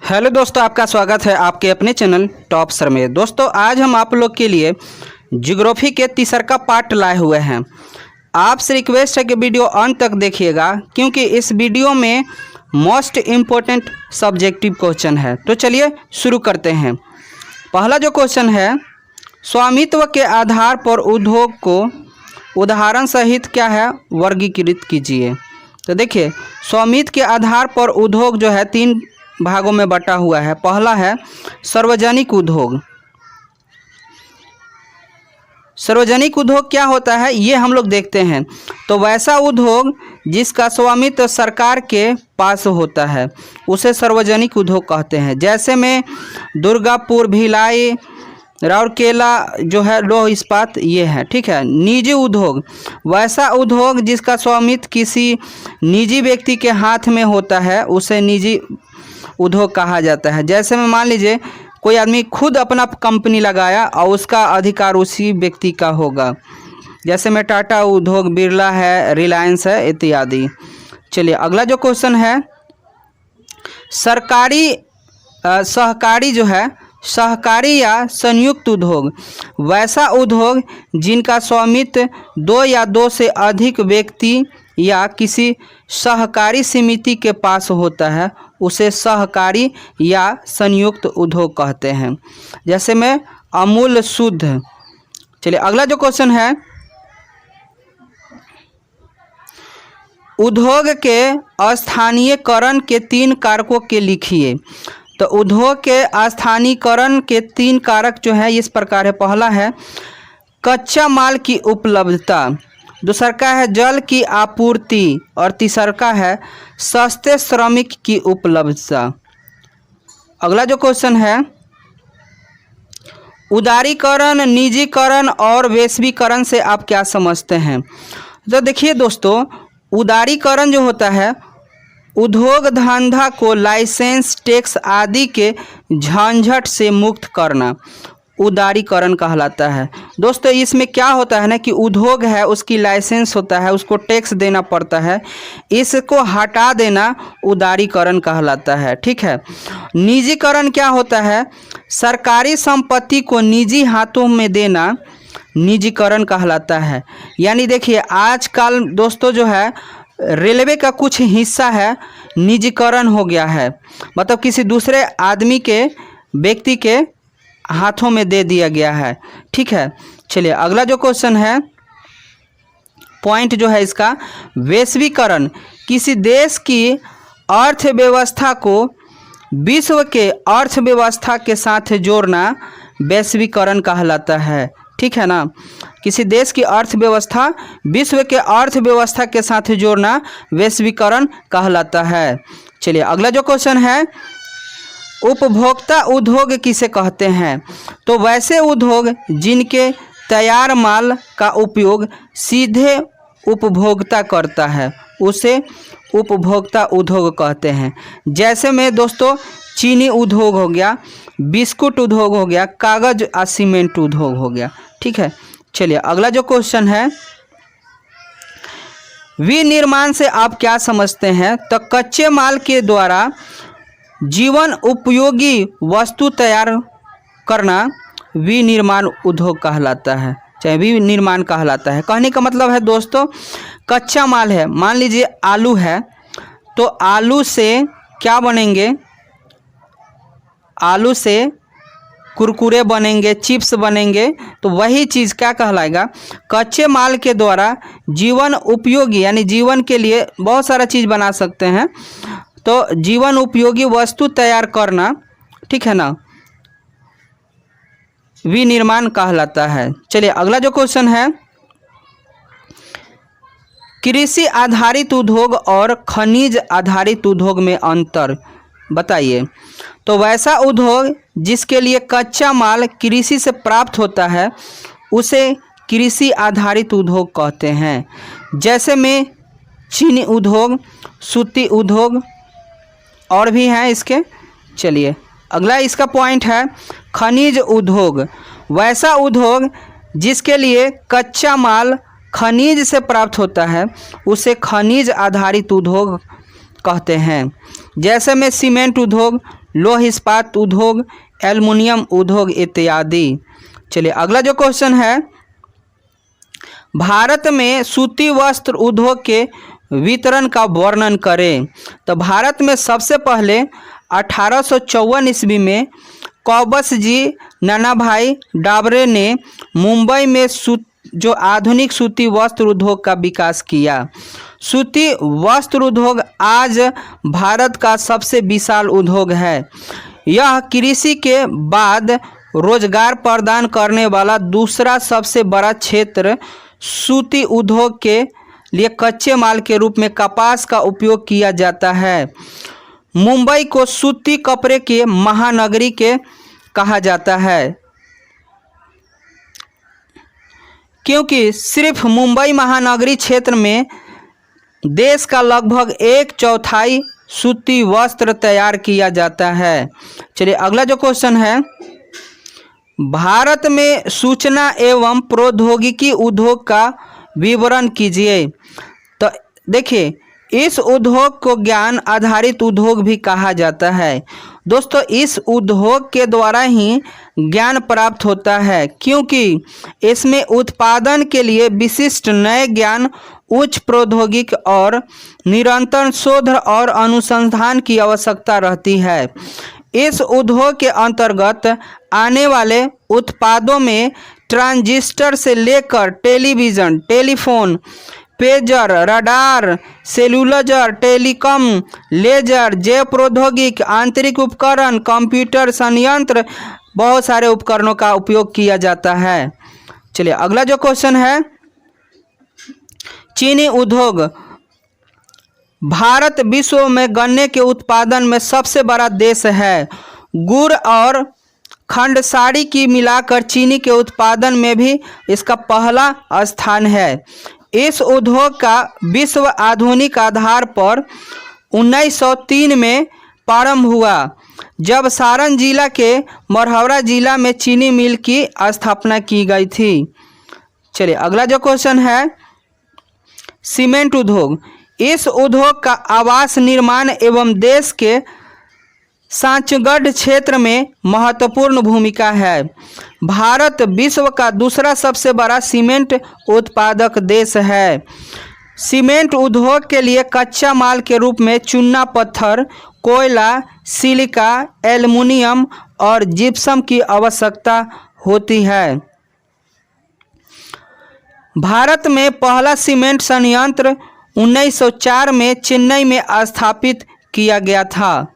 Hello दोस्तों, आपका स्वागत है आपके अपने चैनल टॉप सर में। दोस्तों आज हम आप लोग के लिए ज्योग्राफी के तीसरा पार्ट लाए हुए हैं। आपसे रिक्वेस्ट है कि वीडियो अंत तक देखिएगा क्योंकि इस वीडियो में मोस्ट इम्पोर्टेंट सब्जेक्टिव क्वेश्चन है। तो चलिए शुरू करते हैं। पहला जो क्वेश्चन है, स्वामित्व के आधार पर उद्योग को उदाहरण सहित क्या है वर्गीकृत कीजिए। तो देखिए, स्वामित्व के आधार पर उद्योग जो है तीन भागों में बटा हुआ है। पहला है सार्वजनिक उद्योग। सार्वजनिक उद्योग क्या होता है ये हम लोग देखते हैं। तो वैसा उद्योग जिसका स्वामित्व सरकार के पास होता है उसे सार्वजनिक उद्योग कहते हैं। जैसे में दुर्गापुर, भिलाई, राउरकेला जो है लौह इस्पात ये है, ठीक है। निजी उद्योग, वैसा उद्योग जिसका स्वामित्व किसी निजी व्यक्ति के हाथ में होता है उसे निजी उद्योग कहा जाता है। जैसे में मान लीजिए कोई आदमी खुद अपना कंपनी लगाया और उसका अधिकार उसी व्यक्ति का होगा। जैसे में टाटा उद्योग, बिरला है, रिलायंस है इत्यादि। चलिए अगला जो क्वेश्चन है, सरकारी सहकारी जो है सहकारी या संयुक्त उद्योग, वैसा उद्योग जिनका स्वामित्व दो या दो से अधिक व्यक्ति या किसी सहकारी समिति के पास होता है उसे सहकारी या संयुक्त उद्योग कहते हैं। जैसे में अमूल शुद्ध। चलिए अगला जो क्वेश्चन है, उद्योग के स्थानीयकरण के तीन कारकों के लिखिए। तो उद्योग के स्थानीयकरण के तीन कारक जो है इस प्रकार है। पहला है कच्चा माल की उपलब्धता, दूसरा का है जल की आपूर्ति और तीसरा का है सस्ते श्रमिक की उपलब्धता। अगला जो क्वेश्चन है, उदारीकरण, निजीकरण और वैश्वीकरण से आप क्या समझते हैं। तो देखिए दोस्तों, उदारीकरण जो होता है उद्योग धंधा को लाइसेंस, टैक्स आदि के झंझट से मुक्त करना उदारीकरण कहलाता है। दोस्तों इसमें क्या होता है ना कि उद्योग है उसकी लाइसेंस होता है, उसको टैक्स देना पड़ता है, इसको हटा देना उदारीकरण कहलाता है, ठीक है। निजीकरण क्या होता है, सरकारी संपत्ति को निजी हाथों में देना निजीकरण कहलाता है। यानी देखिए आजकल दोस्तों जो है रेलवे का कुछ हिस्सा है निजीकरण हो गया है, मतलब किसी दूसरे आदमी के व्यक्ति के हाथों में दे दिया गया है, ठीक है। चलिए अगला जो क्वेश्चन है, पॉइंट जो है इसका, वैश्वीकरण, किसी देश की अर्थव्यवस्था को विश्व के अर्थव्यवस्था के साथ जोड़ना वैश्वीकरण कहलाता है, ठीक है ना। किसी देश की अर्थव्यवस्था विश्व के अर्थव्यवस्था के साथ जोड़ना वैश्वीकरण कहलाता है। चलिए अगला जो क्वेश्चन है, उपभोक्ता उद्योग किसे कहते हैं। तो वैसे उद्योग जिनके तैयार माल का उपयोग सीधे उपभोक्ता करता है उसे उपभोक्ता उद्योग कहते हैं। जैसे में दोस्तों चीनी उद्योग हो गया, बिस्कुट उद्योग हो गया, कागज और सीमेंट उद्योग हो गया, ठीक है। चलिए अगला जो क्वेश्चन है, विनिर्माण से आप क्या समझते हैं। तो कच्चे माल के द्वारा जीवन उपयोगी वस्तु तैयार करना विनिर्माण उद्योग कहलाता है, चाहे विनिर्माण कहलाता है। कहने का मतलब है दोस्तों, कच्चा माल है, मान लीजिए आलू है, तो आलू से क्या बनेंगे, आलू से कुरकुरे बनेंगे, चिप्स बनेंगे, तो वही चीज़ क्या कहलाएगा, कच्चे माल के द्वारा जीवन उपयोगी, यानी जीवन के लिए बहुत सारा चीज़ बना सकते हैं, तो जीवन उपयोगी वस्तु तैयार करना, ठीक है ना, विनिर्माण कहलाता है। चलिए अगला जो क्वेश्चन है, कृषि आधारित उद्योग और खनिज आधारित उद्योग में अंतर बताइए। तो वैसा उद्योग जिसके लिए कच्चा माल कृषि से प्राप्त होता है उसे कृषि आधारित उद्योग कहते हैं। जैसे में चीनी उद्योग, सूती उद्योग और भी हैं इसके। चलिए अगला इसका पॉइंट है खनिज उद्योग, वैसा उद्योग जिसके लिए कच्चा माल खनिज से प्राप्त होता है उसे खनिज आधारित उद्योग कहते हैं। जैसे में सीमेंट उद्योग, लौह इस्पात उद्योग, एल्युमिनियम उद्योग इत्यादि। चलिए अगला जो क्वेश्चन है, भारत में सूती वस्त्र उद्योग के वितरण का वर्णन करें। तो भारत में सबसे पहले 1854 ईस्वी में कौबस जी नानाभाई डाबरे ने मुंबई में जो आधुनिक सूती वस्त्र उद्योग का विकास किया। सूती वस्त्र उद्योग आज भारत का सबसे विशाल उद्योग है। यह कृषि के बाद रोजगार प्रदान करने वाला दूसरा सबसे बड़ा क्षेत्र। सूती उद्योग के लिए कच्चे माल के रूप में कपास का उपयोग किया जाता है। मुंबई को सूती कपड़े के महानगरी के कहा जाता है, क्योंकि सिर्फ मुंबई महानगरी क्षेत्र में देश का लगभग 1/4 सूती वस्त्र तैयार किया जाता है। चलिए अगला जो क्वेश्चन है, भारत में सूचना एवं प्रौद्योगिकी उद्योग का विवरण कीजिए। तो देखिए, इस उद्योग को ज्ञान आधारित उद्योग भी कहा जाता है। दोस्तों, इस उद्योग के द्वारा ही ज्ञान प्राप्त होता है, क्योंकि इसमें उत्पादन के लिए विशिष्ट नए ज्ञान, उच्च प्रौद्योगिकी और निरंतर शोध और अनुसंधान की आवश्यकता रहती है। इस उद्योग के अंतर्गत आने वाले उत्पादों में ट्रांजिस्टर से लेकर television, telephone, pager, radar, cellular, telecom, laser, जैव प्रौद्योगिकी, आंतरिक उपकरण, कंप्यूटर संयंत्र, बहुत सारे उपकरणों का उपयोग किया जाता है। चलिए अगला जो क्वेश्चन है, चीनी उद्योग। भारत विश्व में गन्ने के उत्पादन में सबसे बड़ा देश है। गुड़ और खंडसारी की मिलाकर चीनी के उत्पादन में भी इसका पहला स्थान है। इस उद्योग का विश्व आधुनिक आधार पर 1903 में प्रारंभ हुआ, जब सारण जिला के मरहौरा जिला में चीनी मिल की स्थापना की गई थी। चलिए अगला जो क्वेश्चन है, सीमेंट उद्योग। इस उद्योग का आवास निर्माण एवं देश के सांचगढ़ क्षेत्र में महत्वपूर्ण भूमिका है। भारत विश्व का दूसरा सबसे बड़ा सीमेंट उत्पादक देश है। सीमेंट उद्योग के लिए कच्चा माल के रूप में चूना पत्थर, कोयला, सिलिका, एल्युमिनियम और जिप्सम की आवश्यकता होती है। भारत में पहला सीमेंट संयंत्र 1904 में चेन्नई में स्थापित किया गया था।